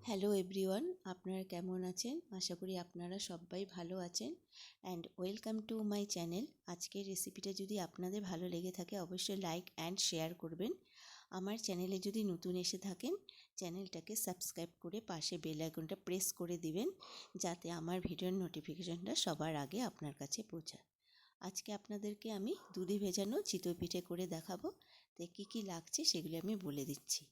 Hello everyone, আপনারা কেমন আছেন? আশা করি আপনারা সবাই ভালো আছেন and welcome to my channel. আজকের রেসিপিটা যদি আপনাদের ভালো লেগে থাকে অবশ্যই লাইক অ্যান্ড শেয়ার করবেন। আমার চ্যানেলে যদি নতুন এসে থাকেন চ্যানেলটাকে সাবস্ক্রাইব করে পাশে বেল আইকনটা প্রেস করে দিবেন, যাতে আমার ভিডিওর নোটিফিকেশনটা সবার আগে আপনার কাছে পৌঁছায়। আজকে আপনাদেরকে আমি দুধে ভেজানো চিতই পিঠে করে দেখাবো। তো কী কী লাগছে সেগুলো আমি বলে দিচ্ছি।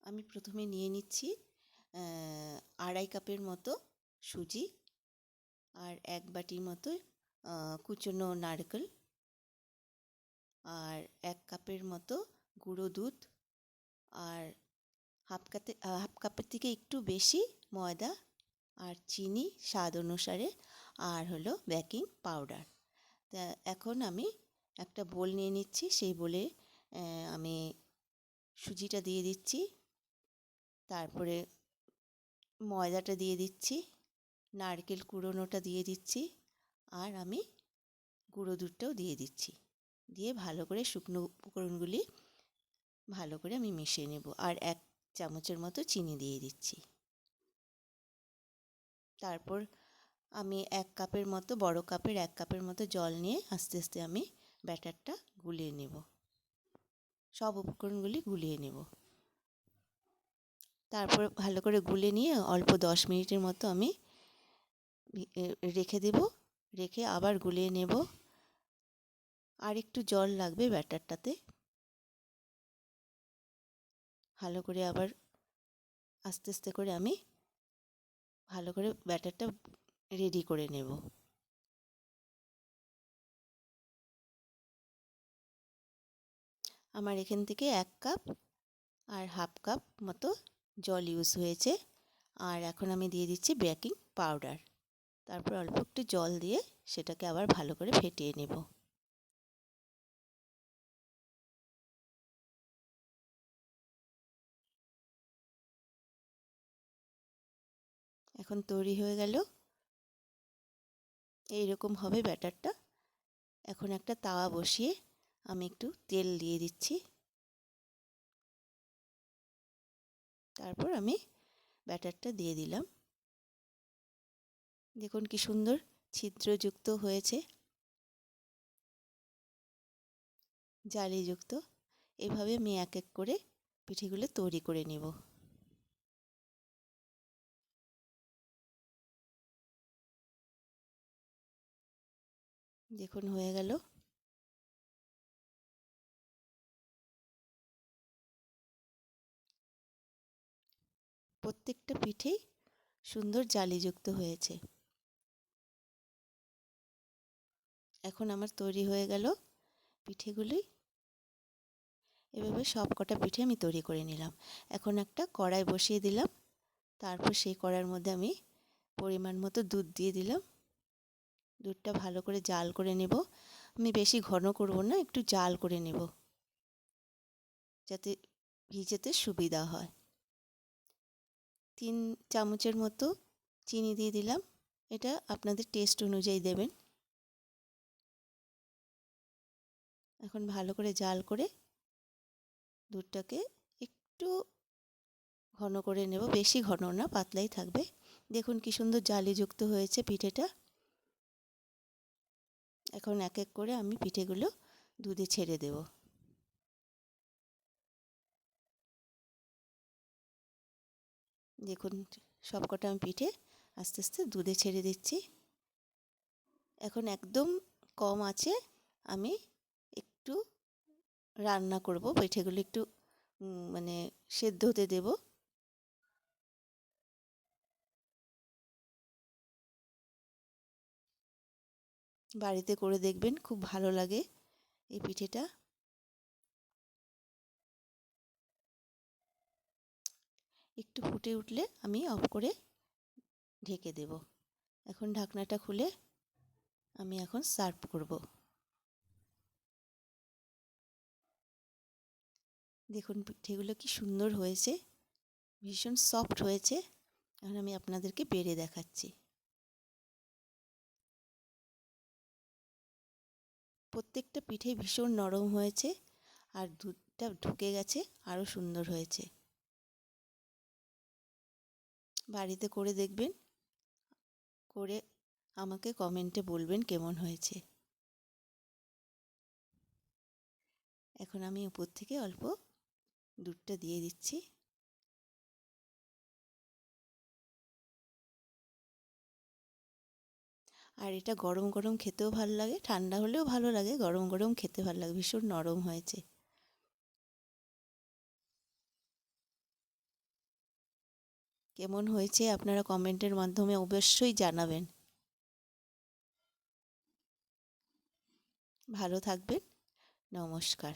আমি প্রথমে নিয়ে নিচ্ছি 2.5 কাপের মতো সুজি, আর 1 বাটির মতো কুচনো নারকেল, আর 1 কাপের মতো গুঁড়ো দুধ, আর হাফ কাপের থেকে একটু বেশি ময়দা, আর চিনি স্বাদ অনুসারে, আর হলো বেকিং পাউডার। তা এখন আমি একটা বোল নিয়ে নিচ্ছি, সেই বোলে আমি সুজিটা দিয়ে দিচ্ছি, তারপরে ময়দাটা দিয়ে দিচ্ছি, নারকেল কুড়োনোটা দিয়ে দিচ্ছি, আর আমি গুঁড়ো দুধটাও দিয়ে দিচ্ছি। দিয়ে ভালো করে শুকনো উপকরণগুলি ভালো করে আমি মিশিয়ে নেব, আর 1 চামচের মতো চিনি দিয়ে দিচ্ছি। তারপর আমি 1 কাপের মতো, বড় কাপের 1 কাপের মতো জল নিয়ে আস্তে আস্তে আমি ব্যাটারটা গুলিয়ে নেব, সব উপকরণগুলি গুলিয়ে নেব। তারপর ভালো করে গুলে নিয়ে অল্প 10 মিনিটের মতো আমি রেখে দেব, রেখে আবার গুলিয়ে নেব। আর একটু জল লাগবে ব্যাটারটাতে। ভালো করে আবার আস্তে আস্তে করে আমি ভালো করে ব্যাটারটা রেডি করে নেব। আমার এখান থেকে 1 কাপ আর হাফ কাপ মতো জল ইউজ হয়েছে। আর এখন আমি দিয়ে দিচ্ছি বেকিং পাউডার। তারপর অল্প একটু জল দিয়ে সেটাকে আবার ভালো করে ফেটিয়ে নেব। এখন তৈরি হয়ে গেল, এইরকম হবে ব্যাটারটা। এখন একটা তাওয়া বসিয়ে আমি একটু তেল দিয়ে দিচ্ছি। তারপর আমি ব্যাটারটা দিয়ে দিলাম। দেখুন কি সুন্দর ছিদ্রযুক্ত হয়েছে, জালিযুক্ত। এভাবে আমি এক এক করে পিঠেগুলো তৈরি করে নেব। দেখুন হয়ে গেল। প্রত্যেকটা পিঠেই সুন্দর জালিযুক্ত হয়েছে। এখন আমার তৈরি হয়ে গেল পিঠেগুলি। এভাবে সব কটা পিঠে আমি তৈরি করে নিলাম। এখন একটা কড়াই বসিয়ে দিলাম। তারপর সেই কড়াইয়ের মধ্যে আমি পরিমাণ মতো দুধ দিয়ে দিলাম। দুধটা ভালো করে জাল করে নেব। আমি বেশি ঘন করব না, একটু জাল করে নেব, যাতে ভিজাতে সুবিধা হয়। 3 চামচের মতো চিনি দিয়ে দিলাম। এটা আপনাদের টেস্ট অনুযায়ী দেবেন। এখন ভালো করে জাল করে দুধটাকে একটু ঘন করে নেব, বেশি ঘন না, পাতলাই থাকবে। দেখুন কি সুন্দর জালিযুক্ত হয়েছে পিঠেটা। এখন এক এক করে আমি পিঠেগুলো দুধে ছেড়ে দেব। দেখুন সবকটা আমি পিঠে আস্তে আস্তে দুধে ছেড়ে দিচ্ছি। এখন একদম কম আঁচে আমি একটু রান্না করব, পিঠেগুলো একটু মানে সেদ্ধ হতে দেব। বাড়িতে করে দেখবেন, খুব ভালো লাগে এই পিঠেটা। একটু ফুটে উঠলে আমি অফ করে ঢেকে দেব। এখন ঢাকনাটা খুলে আমি এখন সার্ভ করব। দেখুন পিঠেগুলো কি সুন্দর হয়েছে, ভীষণ সফট হয়েছে। এখন আমি আপনাদেরকে বেড়ে দেখাচ্ছি। প্রত্যেকটা পিঠে ভীষণ নরম হয়েছে, আর দুধটা ঢুকে গেছে, আরও সুন্দর হয়েছে। বাড়িতে করে দেখবেন, করে আমাকে কমেন্টে বলবেন কেমন হয়েছে। এখন আমি উপর থেকে অল্প দুধটা দিয়ে দিচ্ছি। আর এটা গরম গরম খেতেও ভালো লাগে, ঠান্ডা হলেও ভালো লাগে, গরম গরম খেতে ভালো লাগে, ভীষণ নরম হয়েছে। কেমন হয়েছে আপনারা কমেন্টের মাধ্যমে অবশ্যই জানাবেন। ভালো থাকবেন। নমস্কার।